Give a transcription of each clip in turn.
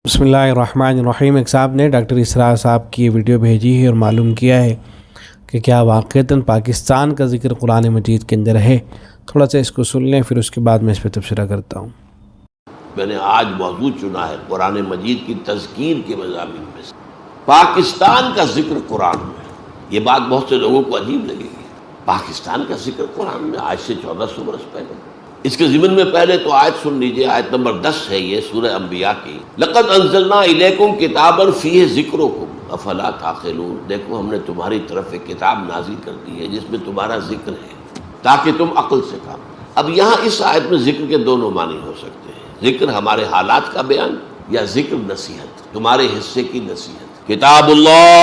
بسم اللہ الرحمن الرحیم۔ ایک صاحب نے ڈاکٹر اسرار صاحب کی ویڈیو بھیجی ہے اور معلوم کیا ہے کہ کیا واقعتاً پاکستان کا ذکر قرآن مجید کے اندر ہے۔ تھوڑا سا اس کو سن لیں، پھر اس کے بعد میں اس پہ تبصرہ کرتا ہوں۔ میں نے آج موضوع چنا ہے قرآن مجید کی تذکیر کے مضامین میں سے پاکستان کا ذکر قرآن میں۔ یہ بات بہت سے لوگوں کو عجیب لگے گی، پاکستان کا ذکر قرآن میں آج سے 1400 برس پہلے۔ اس کے ضمن میں پہلے تو آیت سن لیجئے، آیت نمبر 10 ہے یہ سورہ انبیاء کی۔ لقد انزلنا الیکم کتابا فیہ ذکرکم افلا تعقلون۔ دیکھو ہم نے تمہاری طرف ایک کتاب نازل کر دی ہے جس میں تمہارا ذکر ہے تاکہ تم عقل سے کام۔ اب یہاں اس آیت میں ذکر کے دونوں معنی ہو سکتے ہیں، ذکر ہمارے حالات کا بیان یا ذکر نصیحت، تمہارے حصے کی نصیحت۔ کتاب اللہ،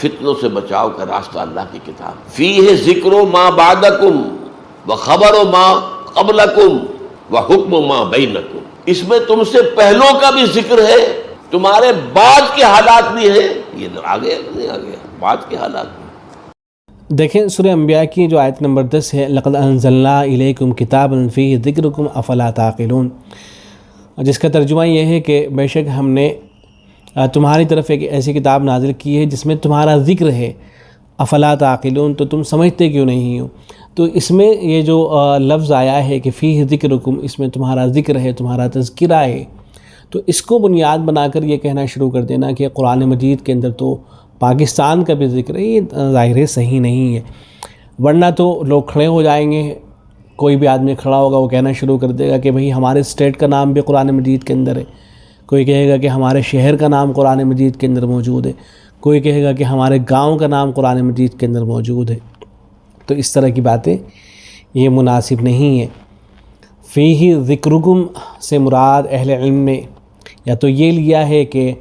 فتنوں سے بچاؤ کا راستہ اللہ کی کتاب۔ فیہ ذکر ما بعدکم وخبر ما قبلکم وحکم ما بینکم، اس میں تم سے پہلوں کا بھی ذکر ہے، تمہارے بعد کے حالات بھی ہیں۔ یہ آگے نہیں آگے بعد کے حالات بھی۔ دیکھیں سورہ انبیاء کی جو آیت نمبر 10 ہے، لقد انزلنا الیکم کتابا فیہ ذکرکم افلا تعقلون، جس کا ترجمہ یہ ہے کہ بے شک ہم نے تمہاری طرف ایک ایسی کتاب نازل کی ہے جس میں تمہارا ذکر ہے، افلا تعقلون، تو تم سمجھتے کیوں نہیں ہو۔ تو اس میں یہ جو لفظ آیا ہے کہ فیہ ذکرکم، اس میں تمہارا ذکر ہے، تمہارا تذکرہ ہے، تو اس کو بنیاد بنا کر یہ کہنا شروع کر دینا کہ قرآن مجید کے اندر تو پاکستان کا بھی ذکر ہے، یہ ظاہر ہے صحیح نہیں ہے۔ ورنہ تو لوگ کھڑے ہو جائیں گے، کوئی بھی آدمی کھڑا ہوگا وہ کہنا شروع کر دے گا کہ بھئی ہمارے اسٹیٹ کا نام بھی قرآن مجید کے اندر ہے، کوئی کہے گا کہ ہمارے شہر کا نام قرآن مجید کے اندر موجود ہے، کوئی کہے گا کہ ہمارے گاؤں کا نام قرآن مجید کے اندر موجود ہے۔ تو اس طرح کی باتیں یہ مناسب نہیں ہے۔ فیہ ذکرکم سے مراد اہل علم نے یا تو یہ لیا ہے کہ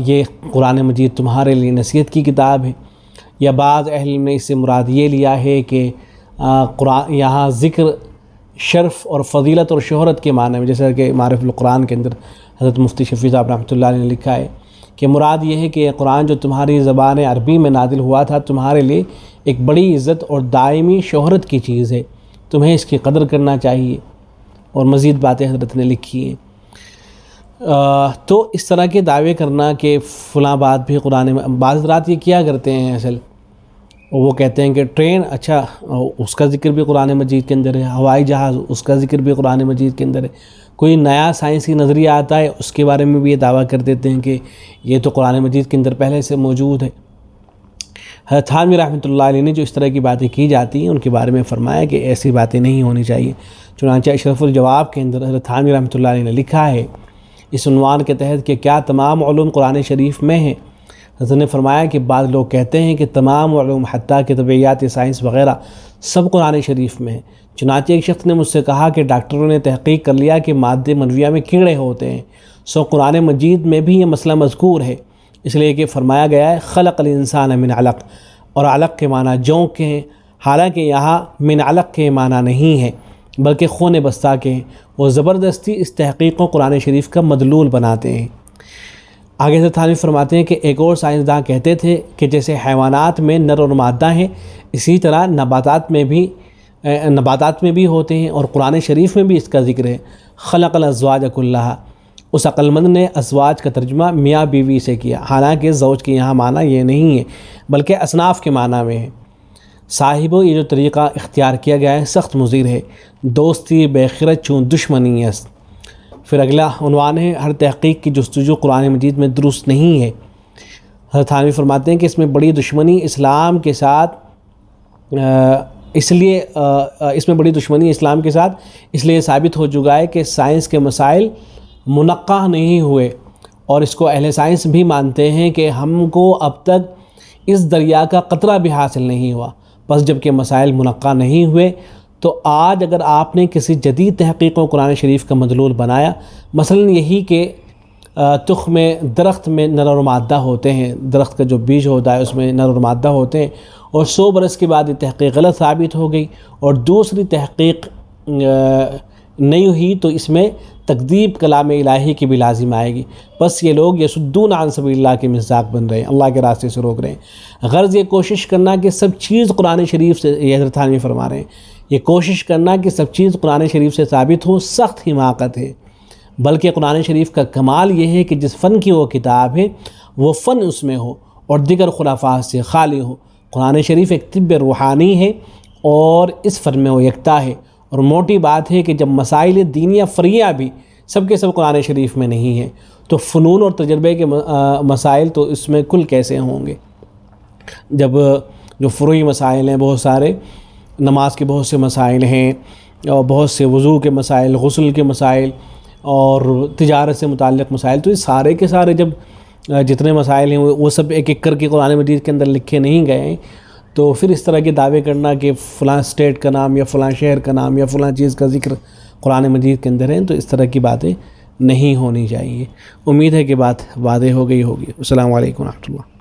یہ قرآن مجید تمہارے لیے نصیحت کی کتاب ہے، یا بعض اہل علم نے اس سے مراد یہ لیا ہے کہ قرآن یہاں ذکر شرف اور فضیلت اور شہرت کے معنی میں، جیسا کہ معرف القرآن کے اندر حضرت مفتی شفیع صاحب رحمۃ اللہ علیہ نے لکھا ہے کہ مراد یہ ہے کہ یہ قرآن جو تمہاری زبان عربی میں نازل ہوا تھا تمہارے لیے ایک بڑی عزت اور دائمی شہرت کی چیز ہے، تمہیں اس کی قدر کرنا چاہیے، اور مزید باتیں حضرت نے لکھی ہیں۔ تو اس طرح کے دعوے کرنا کہ فلاں بات بھی قرآن میں، بعض حضرات یہ کیا کرتے ہیں اصل، وہ کہتے ہیں کہ ٹرین، اچھا اس کا ذکر بھی قرآن مجید کے اندر ہے، ہوائی جہاز اس کا ذکر بھی قرآن مجید کے اندر ہے، کوئی نیا سائنسی نظریہ آتا ہے اس کے بارے میں بھی یہ دعویٰ کر دیتے ہیں کہ یہ تو قرآن مجید کے اندر پہلے سے موجود ہے۔ حضرت تھانوی رحمۃ اللہ علیہ نے جو اس طرح کی باتیں کی جاتی ہیں ان کے بارے میں فرمایا کہ ایسی باتیں نہیں ہونی چاہیے۔ چنانچہ اشرف الجواب کے اندر حضرت تھانوی رحمۃ اللہ علیہ نے لکھا ہے اس عنوان کے تحت کہ کیا تمام علوم قرآن شریف میں ہیں؟ حضرت نے فرمایا کہ بعض لوگ کہتے ہیں کہ تمام علوم حتیٰ کہ طبیعیات سائنس وغیرہ سب قرآن شریف میں ہیں۔ چنانچہ ایک شخص نے مجھ سے کہا کہ ڈاکٹروں نے تحقیق کر لیا کہ مادہ منویہ میں کیڑے ہوتے ہیں، سو قرآن مجید میں بھی یہ مسئلہ مذکور ہے، اس لیے کہ فرمایا گیا ہے خلق الانسان من علق، اور علق کے معنی جونک کے ہیں، حالانکہ یہاں من علق کے معنی نہیں ہے بلکہ خون بستہ کے ہیں۔ وہ زبردستی اس تحقیق کو قرآن شریف کا مدلول بناتے ہیں۔ آگے سے تھانوی فرماتے ہیں کہ ایک اور سائنسداں کہتے تھے کہ جیسے حیوانات میں نر اور مادہ ہیں، اسی طرح نباتات میں بھی ہوتے ہیں، اور قرآن شریف میں بھی اس کا ذکر ہے۔ خلق الازواج کلھا، اس عقلمند نے ازواج کا ترجمہ میاں بیوی سے کیا، حالانکہ زوج کے یہاں معنی یہ نہیں ہے بلکہ اصناف کے معنی میں ہے۔ صاحبو، یہ جو طریقہ اختیار کیا گیا ہے سخت مضر ہے، دوستی بےخرت چون دشمنی است۔ پھر اگلا عنوان ہے ہر تحقیق کی جستجو قرآن مجید میں درست نہیں ہے۔ حضرت تھانوی فرماتے ہیں کہ اس میں بڑی دشمنی اسلام کے ساتھ اس لیے ثابت ہو چکا ہے کہ سائنس کے مسائل منقع نہیں ہوئے، اور اس کو اہل سائنس بھی مانتے ہیں کہ ہم کو اب تک اس دریا کا قطرہ بھی حاصل نہیں ہوا، بس جب کہ مسائل منقع نہیں ہوئے تو آج اگر آپ نے کسی جدید تحقیق کو قرآن شریف کا مدلول بنایا، مثلا یہی کہ تخم میں درخت میں نر اور مادہ ہوتے ہیں، درخت کا جو بیج ہوتا ہے اس میں نر اور مادہ ہوتے ہیں، اور 100 برس کے بعد یہ تحقیق غلط ثابت ہو گئی اور دوسری تحقیق نہیں ہوئی، تو اس میں تکذیب کلام الہی کی بھی لازم آئے گی۔ بس یہ لوگ یصدون عن سبیل اللہ کے مصداق بن رہے ہیں، اللہ کے راستے سے روک رہے ہیں۔ غرض یہ کوشش کرنا کہ سب چیز قرآن شریف سے، یہ حضرت تھانوی فرما رہے ہیں، یہ کوشش کرنا کہ سب چیز قرآن شریف سے ثابت ہو سخت حماقت ہے۔ بلکہ قرآن شریف کا کمال یہ ہے کہ جس فن کی وہ کتاب ہے وہ فن اس میں ہو اور دیگر خرافات سے خالی ہو۔ قرآن شریف ایک طب روحانی ہے اور اس فن میں وہ یکتا ہے، اور موٹی بات ہے کہ جب مسائل دینیہ فریہ بھی سب کے سب قرآن شریف میں نہیں ہیں تو فنون اور تجربے کے مسائل تو اس میں کل کیسے ہوں گے؟ جب جو فروعی مسائل ہیں بہت سارے، نماز کے بہت سے مسائل ہیں اور بہت سے وضو کے مسائل، غسل کے مسائل اور تجارت سے متعلق مسائل، تو یہ سارے کے سارے جب جتنے مسائل ہیں وہ سب ایک ایک کر کے قرآن مجید کے اندر لکھے نہیں گئے ہیں، تو پھر اس طرح کے دعوے کرنا کہ فلاں اسٹیٹ کا نام یا فلاں شہر کا نام یا فلاں چیز کا ذکر قرآن مجید کے اندر ہے، تو اس طرح کی باتیں نہیں ہونی چاہیے۔ امید ہے کہ بات واضح ہو گئی ہوگی۔ السلام علیکم ورحمۃ اللہ۔